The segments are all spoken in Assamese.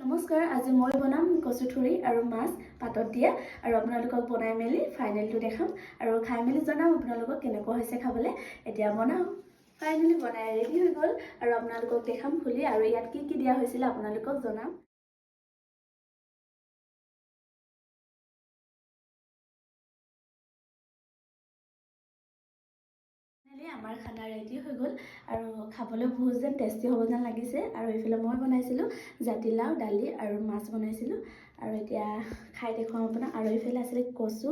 নমস্কাৰ, আজি মই বনাম কচুথুৰি আৰু মাছ পাতত দিয়া আৰু আপোনালোকক বনাই মেলি ফাইনেলটো দেখাম আৰু খাই মেলি জনাম আপোনালোকক কেনেকুৱা হৈছে খাবলৈ। এতিয়া বনাওঁ। ফাইনেলি বনাই ৰেডি হৈ গ'ল আৰু আপোনালোকক দেখাম খুলি আৰু ইয়াত কি কি দিয়া হৈছিলে আপোনালোকক জনাম। আমাৰ খানা ৰেডি হৈ গ'ল আৰু খাবলৈ বহুত যেন টেষ্টি হ'ব যেন লাগিছে আৰু এইফালে মই বনাইছিলোঁ জাতিলাও দালি আৰু মাছ বনাইছিলোঁ আৰু এতিয়া খাই দেখুৱাম আপোনাক। আৰু এইফালে আছিলে কচু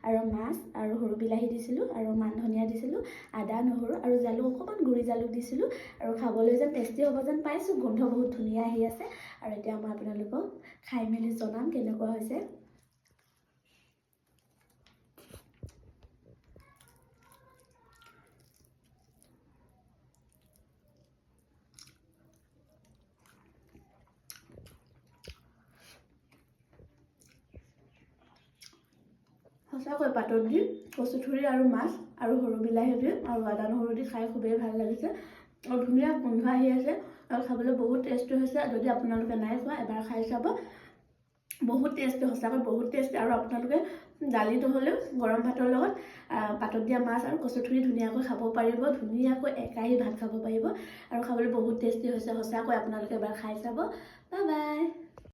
আৰু মাছ আৰু সৰু বিলাহী দিছিলোঁ আৰু মান ধনিয়া দিছিলোঁ, আদা নহৰু আৰু জালুক অকণমান গুড়ি জালুক দিছিলোঁ আৰু খাবলৈ যেন টেষ্টি হ'ব যেন পাইছোঁ। গোন্ধ বহুত ধুনীয়া আহি আছে আৰু এতিয়া মই আপোনালোকক খাই মেলি জনাম কেনেকুৱা হৈছে। সঁচাকৈ পাতত দি কচুথুৰি আৰু মাছ আৰু সৰু বিলাহী দি আৰু আদা নহৰু দি খাই খুবেই ভাল লাগিছে আৰু ধুনীয়া গোন্ধ আহি আছে আৰু খাবলৈ বহুত টেষ্টি হৈছে। যদি আপোনালোকে নাই খোৱা এবাৰ খাই চাব, বহুত টেষ্টি, সঁচাকৈ বহুত টেষ্টি। আৰু আপোনালোকে দালি নহ'লেও গৰম ভাতৰ লগত পাতত দিয়া মাছ আৰু কচুথুৰি ধুনীয়াকৈ খাব পাৰিব, ধুনীয়াকৈ একাহী ভাত খাব পাৰিব আৰু খাবলৈ বহুত টেষ্টি হৈছে। সঁচাকৈ আপোনালোকে এবাৰ খাই চাব। Bye bye.